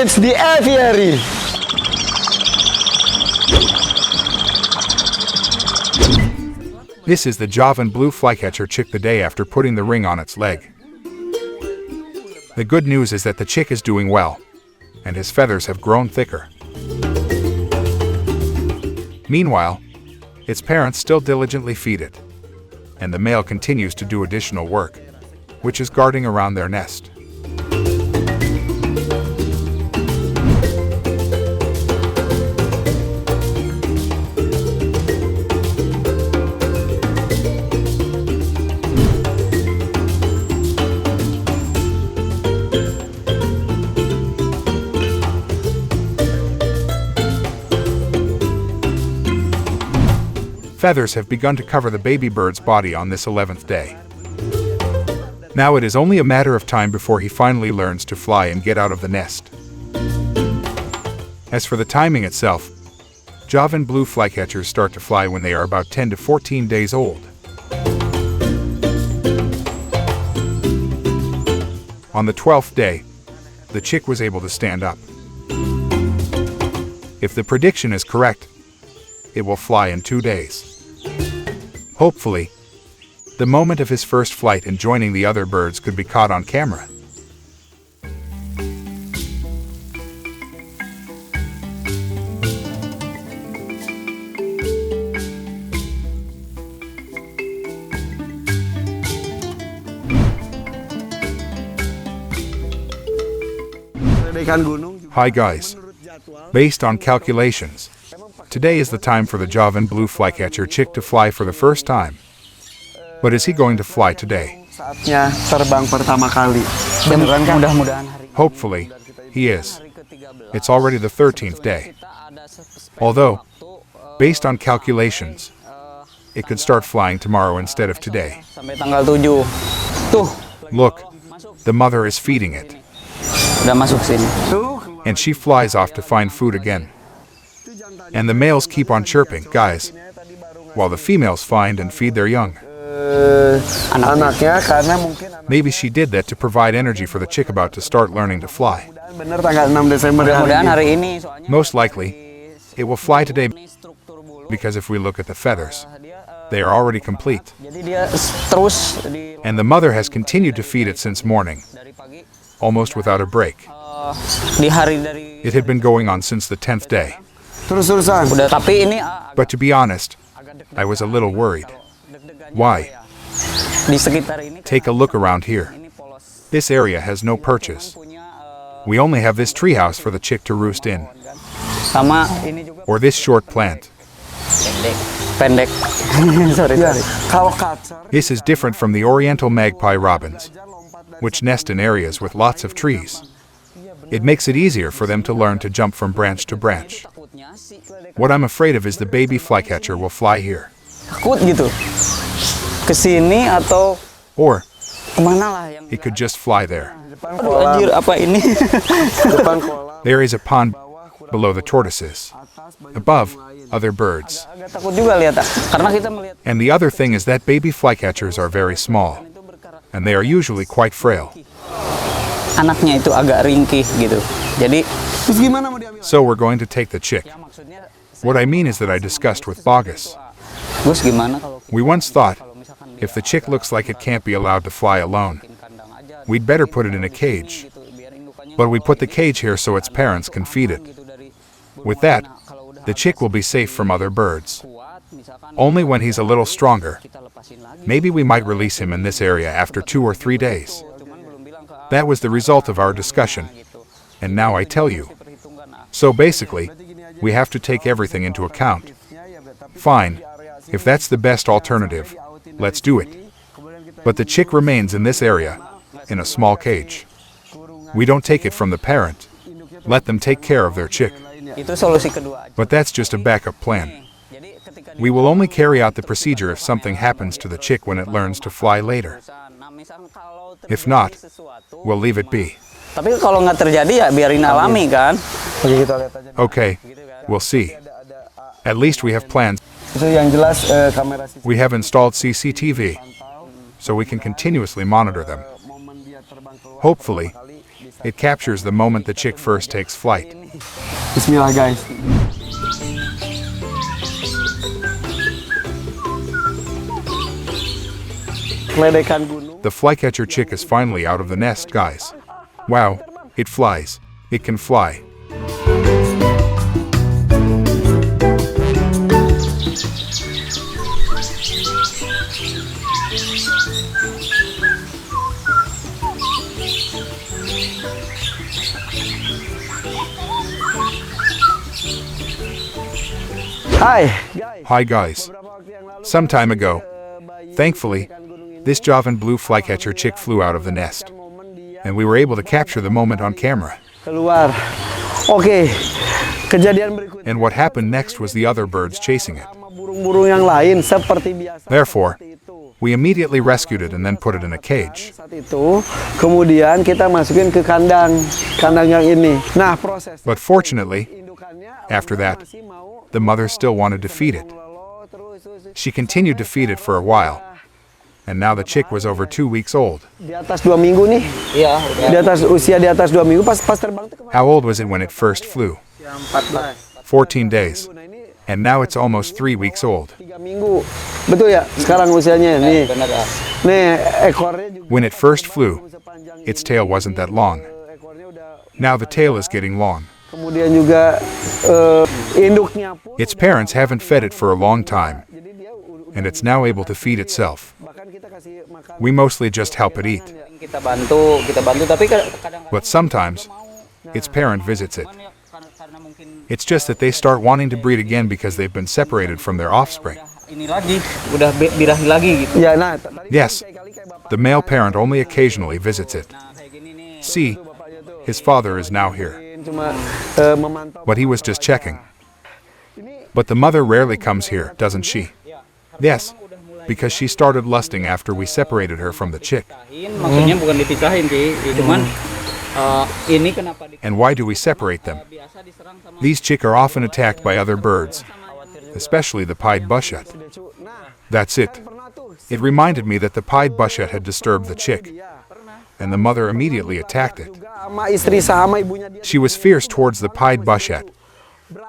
It's the aviary. This is the Javan blue flycatcher chick the day after putting the ring on its leg. The good news is that the chick is doing well, and his feathers have grown thicker. Meanwhile, its parents still diligently feed it, and the male continues to do additional work, which is guarding around their nest. Feathers have begun to cover the baby bird's body on this 11th day. Now it is only a matter of time before he finally learns to fly and get out of the nest. As for the timing itself, Javan blue flycatchers start to fly when they are about 10 to 14 days old. On the 12th day, the chick was able to stand up. If the prediction is correct, it will fly in 2 days. Hopefully, the moment of his first flight and joining the other birds could be caught on camera. Hi guys. Based on calculations, today is the time for the Javan blue flycatcher chick to fly for the first time. But is he going to fly today? Hopefully, he is. It's already the 13th day. Although, based on calculations, it could start flying tomorrow instead of today. Look, the mother is feeding it. And she flies off to find food again. And the males keep on chirping, guys, while the females find and feed their young. Maybe she did that to provide energy for the chick about to start learning to fly. Most likely, it will fly today because if we look at the feathers, they are already complete. And the mother has continued to feed it since morning, almost without a break. It had been going on since the 10th day. But to be honest, I was a little worried. Why? Take a look around here. This area has no perches. We only have this treehouse for the chick to roost in. Or this short plant. This is different from the oriental magpie robins, which nest in areas with lots of trees. It makes it easier for them to learn to jump from branch to branch. What I'm afraid of is the baby flycatcher will fly here. Or it could just fly there. There is a pond below the tortoises. Above, other birds. And the other thing is that baby flycatchers are very small, and they are usually quite frail. So we're going to take the chick. What I mean is that I discussed with Bogus. We once thought, if the chick looks like it can't be allowed to fly alone, we'd better put it in a cage. But we put the cage here so its parents can feed it. With that, the chick will be safe from other birds. Only when he's a little stronger. Maybe we might release him in this area after 2 or 3 days. That was the result of our discussion. And now I tell you. So basically, we have to take everything into account. Fine, if that's the best alternative, let's do it. But the chick remains in this area, in a small cage. We don't take it from the parent. Let them take care of their chick. But that's just a backup plan. We will only carry out the procedure if something happens to the chick when it learns to fly later. If not, we'll leave it be. Okay, we'll see. At least we have plans. We have installed CCTV, so we can continuously monitor them. Hopefully, It captures the moment the chick first takes flight. Bismillah, guys. The flycatcher chick is finally out of the nest, guys. Wow, it flies. It can fly. Hi guys. Some time ago, thankfully, this Javan blue flycatcher chick flew out of the nest, and we were able to capture the moment on camera. And what happened next was the other birds chasing it. Therefore, we immediately rescued it and then put it in a cage. But fortunately, after that, the mother still wanted to feed it. She continued to feed it for a while, and now the chick was over 2 weeks old. How old was it when it first flew? 14 days. And now it's almost 3 weeks old. When it first flew, its tail wasn't that long. Now the tail is getting long. Its parents haven't fed it for a long time, and it's now able to feed itself. We mostly just help it eat. But sometimes, its parent visits it. It's just that they start wanting to breed again because they've been separated from their offspring. Yes, the male parent only occasionally visits it. See, his father is now here. But he was just checking. But the mother rarely comes here, doesn't she? Yes, because she started lusting after we separated her from the chick. And why do we separate them? These chick are often attacked by other birds, especially the pied bushet. That's it. It reminded me that the pied bushet had disturbed the chick, and the mother immediately attacked it. She was fierce towards the pied bushet,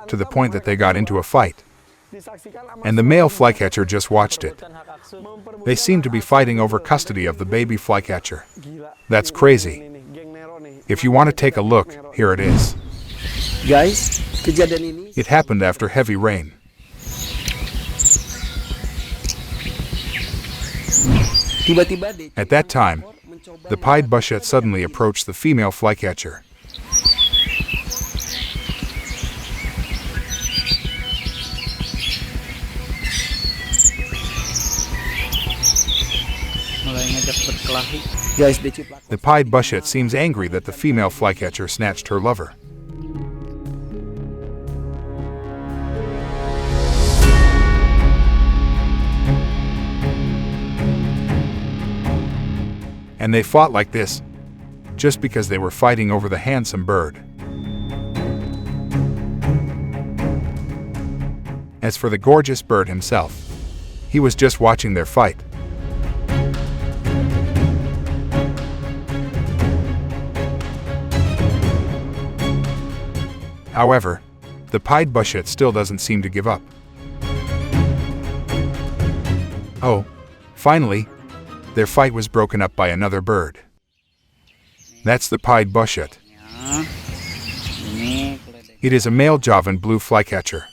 to the point that they got into a fight. And the male flycatcher just watched it. They seem to be fighting over custody of the baby flycatcher. That's crazy. If you want to take a look, here it is. It happened after heavy rain. At that time, the pied bushet suddenly approached the female flycatcher. The pied bushet seems angry that the female flycatcher snatched her lover. And they fought like this, just because they were fighting over the handsome bird. As for the gorgeous bird himself, he was just watching their fight. However, the pied bushet still doesn't seem to give up. Oh, finally, their fight was broken up by another bird. That's the pied bushet. It is a male Javan blue flycatcher.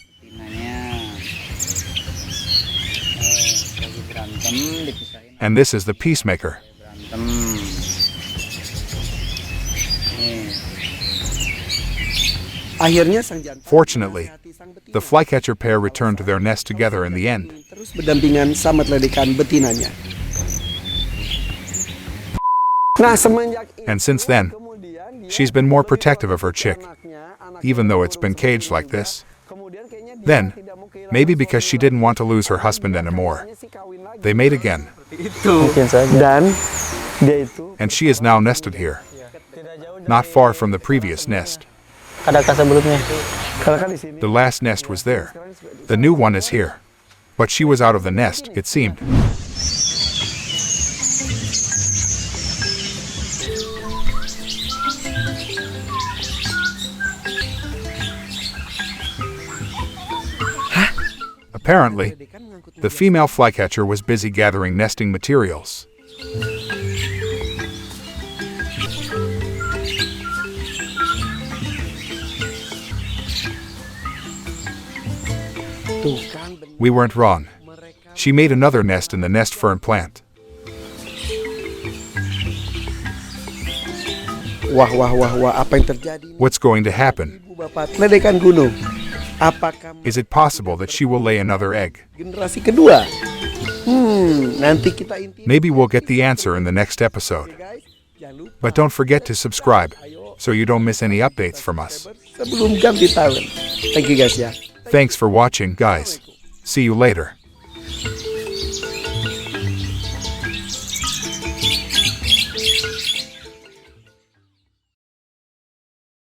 And this is the peacemaker. Fortunately, the flycatcher pair returned to their nest together in the end. And since then, she's been more protective of her chick, even though it's been caged like this. Then, maybe because she didn't want to lose her husband anymore, they mate again. And she is now nested here, not far from the previous nest. The last nest was there. The new one is here. But she was out of the nest, it seemed. Apparently, the female flycatcher was busy gathering nesting materials. We weren't wrong. She made another nest in the nest fern plant. Wah, apa yang terjadi? What's going to happen? Ibu bapak ledekan gunung. Apakah Is it possible that she will lay another egg? generasi kedua? Nanti kita inti. Maybe we'll get the answer in the next episode. Guys, jangan lupa But don't forget to subscribe so you don't miss any updates from us. sebelum ganti tahun. Thank you guys ya. Thanks for watching, guys. See you later.